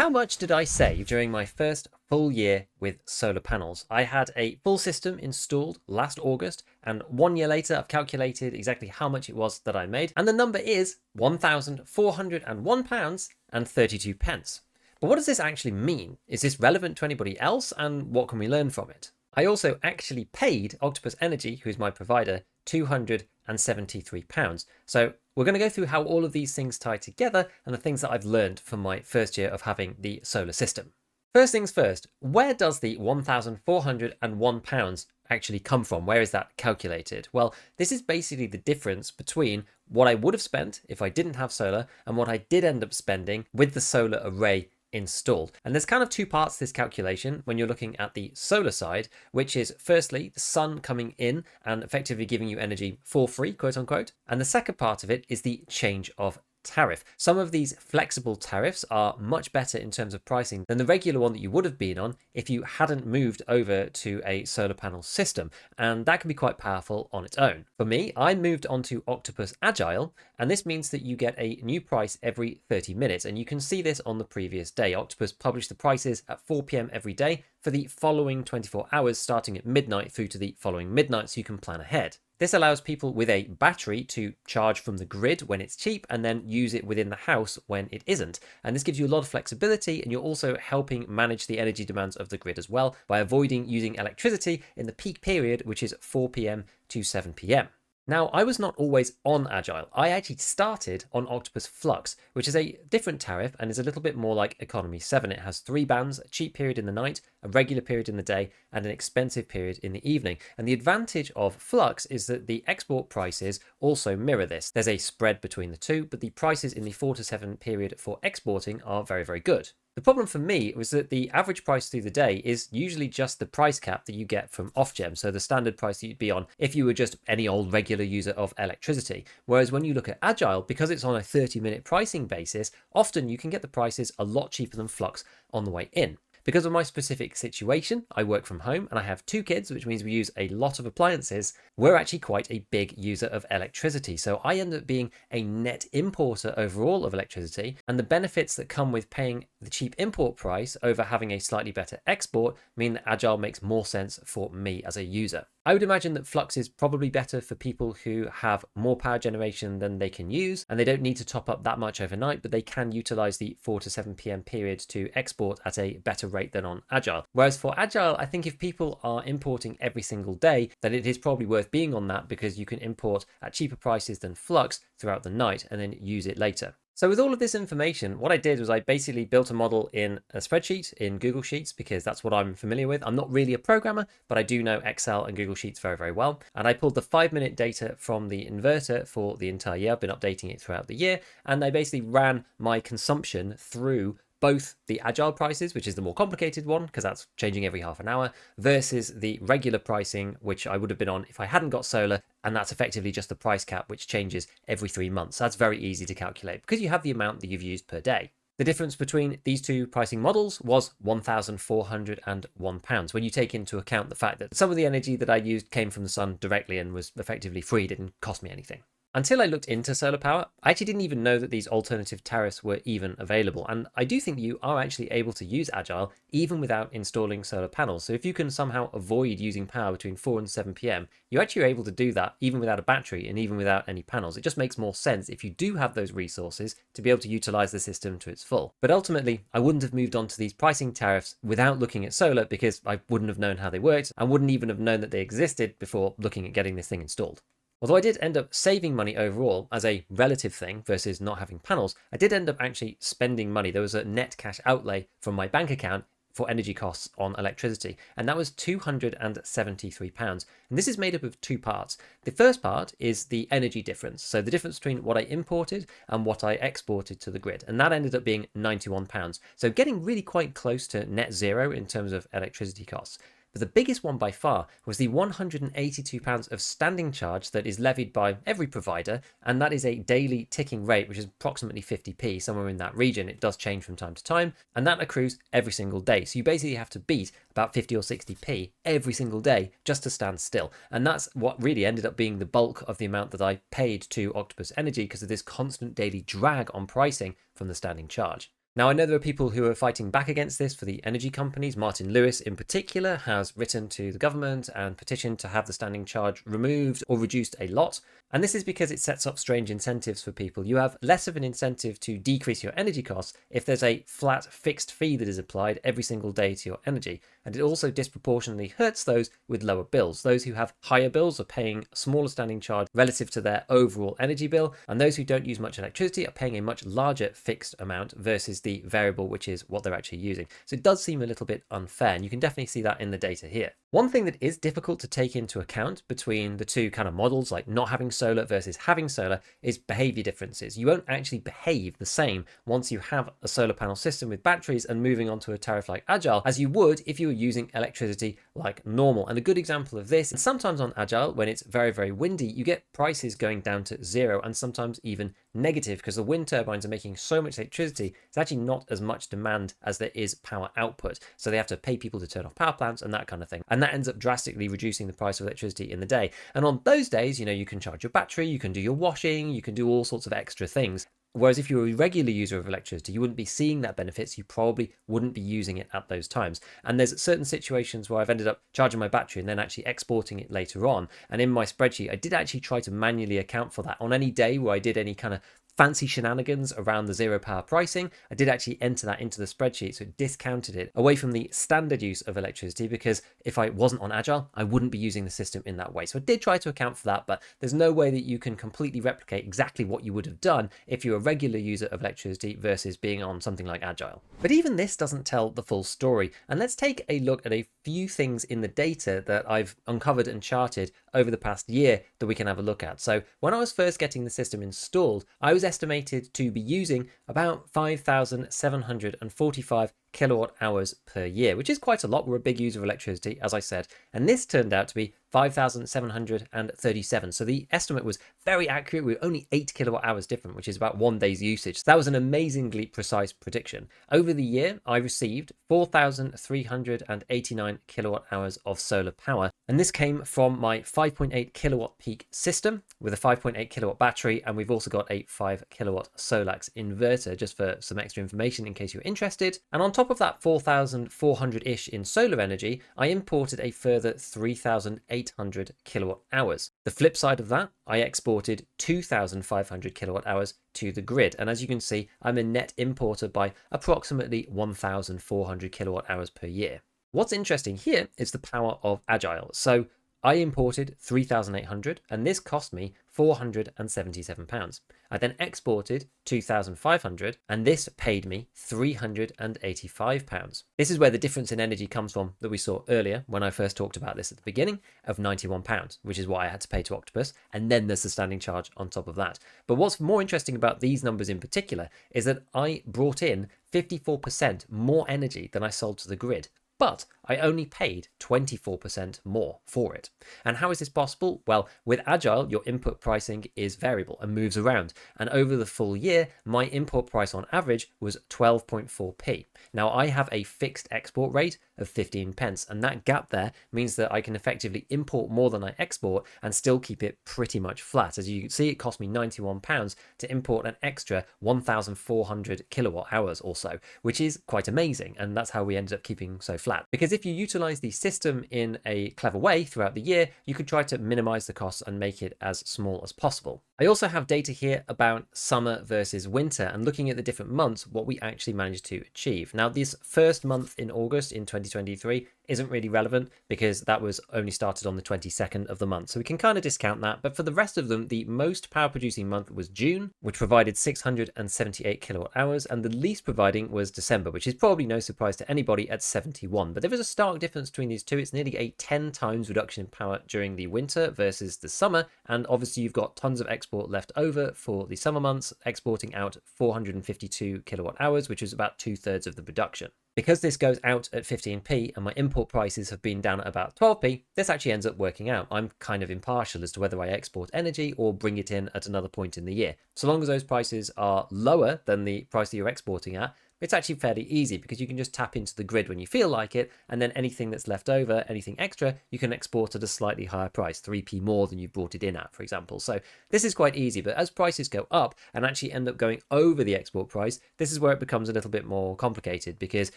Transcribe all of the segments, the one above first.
How much did I save during my first full year with solar panels? I had a full system installed last August, and 1 year later, I've calculated exactly how much it was that I made, and the number is £1,401.32. But what does this actually mean? Is this relevant to anybody else, and what can we learn from it? I also actually paid Octopus Energy, who is my provider, £273. So we're going to go through how all of these things tie together and the things that I've learned from my first year of having the solar system. First things first, where does the £1,401 actually come from? Where is that calculated? Well, this is basically the difference between what I would have spent if I didn't have solar and what I did end up spending with the solar array installed. And there's kind of two parts to this calculation when you're looking at the solar side, which is firstly the sun coming in and effectively giving you energy for free, quote unquote. And the second part of it is the change of tariff. Some of these flexible tariffs are much better in terms of pricing than the regular one that you would have been on if you hadn't moved over to a solar panel system, and that can be quite powerful on its own. For me, I moved onto Octopus Agile, and this means that you get a new price every 30 minutes, and you can see this on the previous day. Octopus published the prices at 4 p.m. every day for the following 24 hours, starting at midnight through to the following midnight, so you can plan ahead. This allows people with a battery to charge from the grid when it's cheap and then use it within the house when it isn't. And this gives you a lot of flexibility, and you're also helping manage the energy demands of the grid as well by avoiding using electricity in the peak period, which is 4 p.m. to 7 p.m. Now, I was not always on Agile. I actually started on Octopus Flux, which is a different tariff and is a little bit more like Economy 7. It has 3 bands, a cheap period in the night, a regular period in the day, and an expensive period in the evening. And the advantage of Flux is that the export prices also mirror this. There's a spread between the two, but the prices in the 4 to 7 period for exporting are very, very good. The problem for me was that the average price through the day is usually just the price cap that you get from Ofgem, so the standard price that you'd be on if you were just any old regular user of electricity. Whereas when you look at Agile, because it's on a 30-minute pricing basis, often you can get the prices a lot cheaper than Flux on the way in. Because of my specific situation, I work from home and I have 2 kids, which means we use a lot of appliances. We're actually quite a big user of electricity. So I end up being a net importer overall of electricity, and the benefits that come with paying the cheap import price over having a slightly better export mean that Agile makes more sense for me as a user. I would imagine that Flux is probably better for people who have more power generation than they can use, and they don't need to top up that much overnight, but they can utilize the 4 to 7 p.m. period to export at a better rate than on Agile. Whereas for Agile, I think if people are importing every single day, then it is probably worth being on that, because you can import at cheaper prices than Flux throughout the night and then use it later. So with all of this information, what I did was I basically built a model in a spreadsheet in Google Sheets, because that's what I'm familiar with. I'm not really a programmer, but I do know Excel and Google Sheets very, very well. And I pulled the 5-minute data from the inverter for the entire year. I've been updating it throughout the year. And I basically ran my consumption through both the Agile prices, which is the more complicated one, because that's changing every half an hour, versus the regular pricing, which I would have been on if I hadn't got solar, and that's effectively just the price cap, which changes every 3 months. That's very easy to calculate because you have the amount that you've used per day. The difference between these two pricing models was £1,401 when you take into account the fact that some of the energy that I used came from the sun directly and was effectively free, it didn't cost me anything. Until I looked into solar power, I actually didn't even know that these alternative tariffs were even available. And I do think you are actually able to use Agile even without installing solar panels. So if you can somehow avoid using power between 4 and 7 p.m, you actually are able to do that even without a battery and even without any panels. It just makes more sense if you do have those resources to be able to utilize the system to its full. But ultimately, I wouldn't have moved on to these pricing tariffs without looking at solar, because I wouldn't have known how they worked and wouldn't even have known that they existed before looking at getting this thing installed. Although I did end up saving money overall as a relative thing versus not having panels, I did end up actually spending money. There was a net cash outlay from my bank account for energy costs on electricity, and that was £273. And this is made up of 2 parts. The first part is the energy difference, so the difference between what I imported and what I exported to the grid, and that ended up being £91. So getting really quite close to net zero in terms of electricity costs. But the biggest one by far was the £182 of standing charge that is levied by every provider, and that is a daily ticking rate, which is approximately 50p, somewhere in that region. It does change from time to time, and that accrues every single day. So you basically have to beat about 50 or 60p every single day just to stand still. And that's what really ended up being the bulk of the amount that I paid to Octopus Energy, because of this constant daily drag on pricing from the standing charge. Now, I know there are people who are fighting back against this for the energy companies. Martin Lewis, in particular, has written to the government and petitioned to have the standing charge removed or reduced a lot. And this is because it sets up strange incentives for people. You have less of an incentive to decrease your energy costs if there's a flat fixed fee that is applied every single day to your energy. And it also disproportionately hurts those with lower bills. Those who have higher bills are paying a smaller standing charge relative to their overall energy bill, and those who don't use much electricity are paying a much larger fixed amount versus the variable, which is what they're actually using. So it does seem a little bit unfair, and you can definitely see that in the data here. One thing that is difficult to take into account between the two kind of models, like not having solar versus having solar, is behavior differences. You won't actually behave the same once you have a solar panel system with batteries and moving on to a tariff like Agile as you would if you were using electricity like normal. And a good example of this, and sometimes on Agile, when it's very, very windy, you get prices going down to zero and sometimes even negative because the wind turbines are making so much electricity, it's actually not as much demand as there is power output. So they have to pay people to turn off power plants and that kind of thing. And that ends up drastically reducing the price of electricity in the day. And on those days, you can charge your battery, you can do your washing, you can do all sorts of extra things. Whereas if you're a regular user of electricity, you wouldn't be seeing that benefit, so you probably wouldn't be using it at those times. And there's certain situations where I've ended up charging my battery and then actually exporting it later on. And in my spreadsheet, I did actually try to manually account for that. On any day where I did any kind of fancy shenanigans around the zero power pricing, I did actually enter that into the spreadsheet, so it discounted it away from the standard use of electricity, because if I wasn't on Agile, I wouldn't be using the system in that way. So I did try to account for that, but there's no way that you can completely replicate exactly what you would have done if you're a regular user of electricity versus being on something like Agile. But even this doesn't tell the full story, and let's take a look at a few things in the data that I've uncovered and charted over the past year that we can have a look at. So when I was first getting the system installed, I was estimated to be using about 5,745 kilowatt hours per year, which is quite a lot. We're a big user of electricity, as I said, and this turned out to be 5,737. So the estimate was very accurate. We were only 8 kilowatt hours different, which is about 1 day's usage. So that was an amazingly precise prediction. Over the year, I received 4,389 kilowatt hours of solar power, and this came from my 5.8 kilowatt peak system with a 5.8 kilowatt battery, and we've also got a 5 kilowatt Solax inverter, just for some extra information in case you're interested. And on top of that 4,400-ish in solar energy, I imported a further 3,800 kilowatt hours. The flip side of that, I exported 2,500 kilowatt hours to the grid. And as you can see, I'm a net importer by approximately 1,400 kilowatt hours per year. What's interesting here is the power of Agile. So I imported 3,800 and this cost me £477. I then exported 2,500 and this paid me £385. This is where the difference in energy comes from that we saw earlier when I first talked about this at the beginning, of £91, which is what I had to pay to Octopus, and then there's the standing charge on top of that. But what's more interesting about these numbers in particular is that I brought in 54% more energy than I sold to the grid, but I only paid 24% more for it. And how is this possible? Well, with Agile, your input pricing is variable and moves around. And over the full year, my import price on average was 12.4p. Now I have a fixed export rate of 15 pence, and that gap there means that I can effectively import more than I export and still keep it pretty much flat. As you can see, it cost me £91 to import an extra 1,400 kilowatt hours or so, which is quite amazing. And that's how we ended up keeping so flat. Because if you utilize the system in a clever way throughout the year, you could try to minimize the costs and make it as small as possible. I also have data here about summer versus winter and looking at the different months, what we actually managed to achieve. Now, this first month in August in 2023 isn't really relevant because that was only started on the 22nd of the month. So we can kind of discount that. But for the rest of them, the most power producing month was June, which provided 678 kilowatt hours. And the least providing was December, which is probably no surprise to anybody at 71. But there is a stark difference between these two. It's nearly a 10 times reduction in power during the winter versus the summer. And obviously you've got tons of export left over for the summer months, exporting out 452 kilowatt hours, which is about 2/3 of the production. Because this goes out at 15p and my import prices have been down at about 12p, this actually ends up working out. I'm kind of impartial as to whether I export energy or bring it in at another point in the year. So long as those prices are lower than the price that you're exporting at, it's actually fairly easy because you can just tap into the grid when you feel like it, and then anything that's left over, anything extra, you can export at a slightly higher price, 3p more than you brought it in at, for example. So this is quite easy, but as prices go up and actually end up going over the export price, this is where it becomes a little bit more complicated, because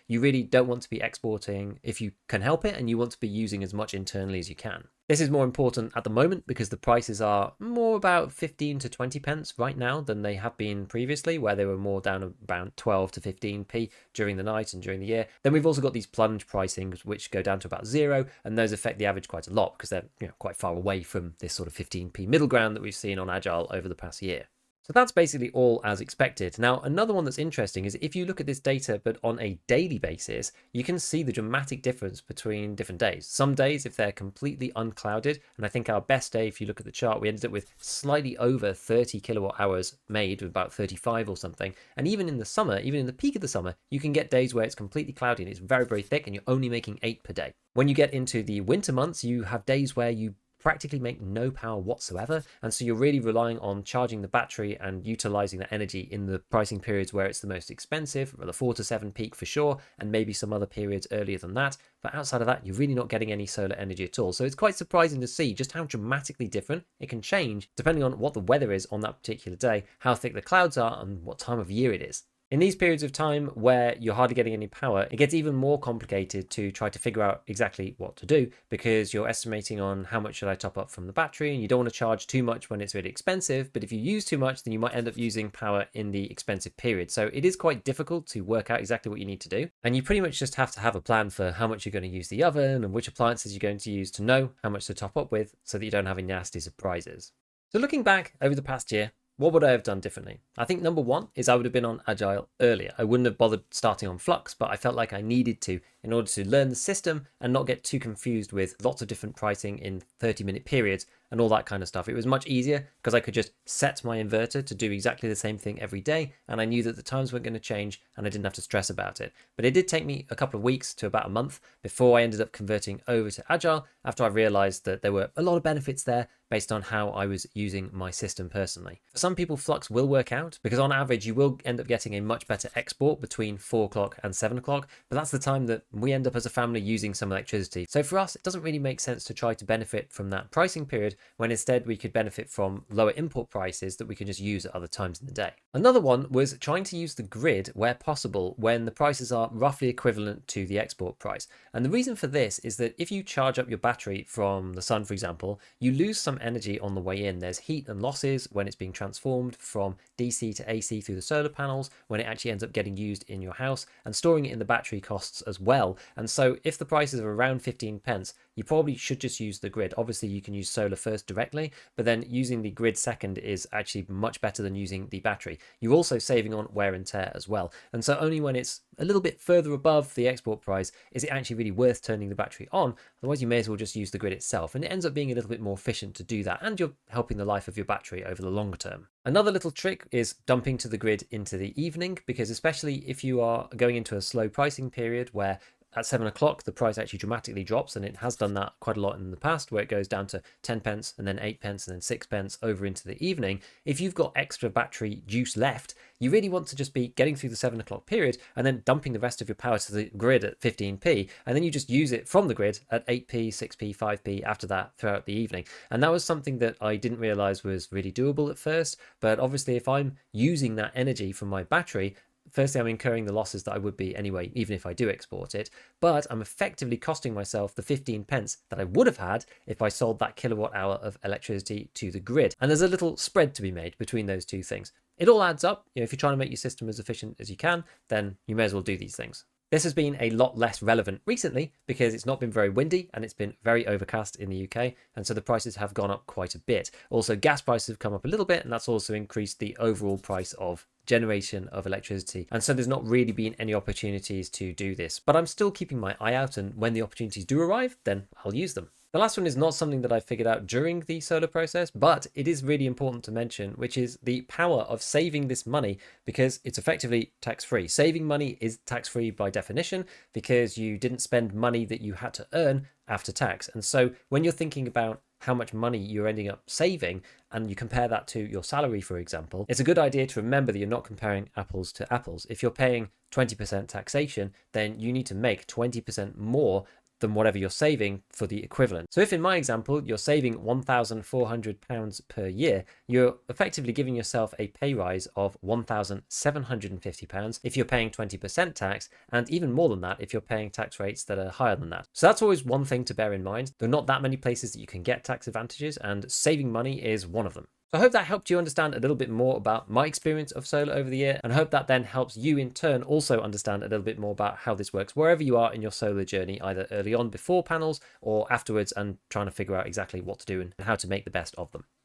you really don't want to be exporting if you can help it, and you want to be using as much internally as you can. This is more important at the moment because the prices are more about 15 to 20 pence right now than they have been previously, where they were more down around 12 to 15p during the night and during the year. Then we've also got these plunge pricings, which go down to about 0, and those affect the average quite a lot because they're quite far away from this sort of 15p middle ground that we've seen on Agile over the past year. So that's basically all as expected. Now, another one that's interesting is if you look at this data, but on a daily basis, you can see the dramatic difference between different days. Some days, if they're completely unclouded, and I think our best day, if you look at the chart, we ended up with slightly over 30 kilowatt hours made, with about 35 or something. And even in the summer, even in the peak of the summer, you can get days where it's completely cloudy and it's very, very thick and you're only making 8 per day. When you get into the winter months, you have days where you practically make no power whatsoever, and so you're really relying on charging the battery and utilizing that energy in the pricing periods where it's the most expensive, or the 4 to 7 peak for sure, and maybe some other periods earlier than that. But outside of that, you're really not getting any solar energy at all. So it's quite surprising to see just how dramatically different it can change depending on what the weather is on that particular day, how thick the clouds are, and what time of year it is. In these periods of time where you're hardly getting any power, it gets even more complicated to try to figure out exactly what to do, because you're estimating on how much should I top up from the battery, and you don't want to charge too much when it's really expensive, but if you use too much, then you might end up using power in the expensive period. So it is quite difficult to work out exactly what you need to do, and you pretty much just have to have a plan for how much you're going to use the oven and which appliances you're going to use to know how much to top up with, so that you don't have any nasty surprises. So looking back over the past year, what would I have done differently? I think number one is I would have been on Agile earlier. I wouldn't have bothered starting on Flux, but I felt like I needed to in order to learn the system and not get too confused with lots of different pricing in 30-minute periods and all that kind of stuff. It was much easier because I could just set my inverter to do exactly the same thing every day, and I knew that the times weren't going to change and I didn't have to stress about it. But it did take me a couple of weeks to about a month before I ended up converting over to Agile, after I realized that there were a lot of benefits there based on how I was using my system personally. For some people, Flux will work out because on average you will end up getting a much better export between 4 o'clock and 7 o'clock, but that's the time that we end up as a family using some electricity. So for us, it doesn't really make sense to try to benefit from that pricing period, when instead we could benefit from lower import prices that we can just use at other times in the day. Another one was trying to use the grid where possible when the prices are roughly equivalent to the export price. And the reason for this is that if you charge up your battery from the sun, for example, you lose some energy on the way in. There's heat and losses when it's being transformed from DC to AC through the solar panels, when it actually ends up getting used in your house, and storing it in the battery costs as well. And so if the prices are around 15 pence, you probably should just use the grid. Obviously you can use solar first directly, but then using the grid second is actually much better than using the battery. You're also saving on wear and tear as well. And so only when it's a little bit further above the export price is it actually really worth turning the battery on. Otherwise you may as well just use the grid itself, and it ends up being a little bit more efficient to do that, and you're helping the life of your battery over the longer term. Another little trick is dumping to the grid into the evening, because especially if you are going into a slow pricing period where at 7 o'clock the price actually dramatically drops, and it has done that quite a lot in the past, where it goes down to 10 pence and then 8 pence and then 6 pence over into the evening. If you've got extra battery juice left, you really want to just be getting through the 7 o'clock period and then dumping the rest of your power to the grid at 15p, and then you just use it from the grid at 8p, 6p, 5p after that throughout the evening. And that was something that I didn't realize was really doable at first, but obviously if I'm using that energy from my battery, firstly, I'm incurring the losses that I would be anyway, even if I do export it, but I'm effectively costing myself the 15 pence that I would have had if I sold that kilowatt hour of electricity to the grid. And there's a little spread to be made between those two things. It all adds up. If you're trying to make your system as efficient as you can, then you may as well do these things. This has been a lot less relevant recently because it's not been very windy and it's been very overcast in the UK, and so the prices have gone up quite a bit. Also, gas prices have come up a little bit, and that's also increased the overall price of generation of electricity, and so there's not really been any opportunities to do this, but I'm still keeping my eye out, and when the opportunities do arrive, then I'll use them. The last one is not something that I figured out during the solar process, but it is really important to mention, which is the power of saving this money, because it's effectively tax-free. Saving money is tax-free by definition because you didn't spend money that you had to earn after tax. And so when you're thinking about how much money you're ending up saving, and you compare that to your salary, for example, it's a good idea to remember that you're not comparing apples to apples. If you're paying 20% taxation, then you need to make 20% more than whatever you're saving for the equivalent. So if in my example, you're saving £1,400 per year, you're effectively giving yourself a pay rise of £1,750 if you're paying 20% tax, and even more than that if you're paying tax rates that are higher than that. So that's always one thing to bear in mind. There are not that many places that you can get tax advantages, and saving money is one of them. So I hope that helped you understand a little bit more about my experience of solar over the year, and I hope that then helps you in turn also understand a little bit more about how this works wherever you are in your solar journey, either early on before panels or afterwards, and trying to figure out exactly what to do and how to make the best of them.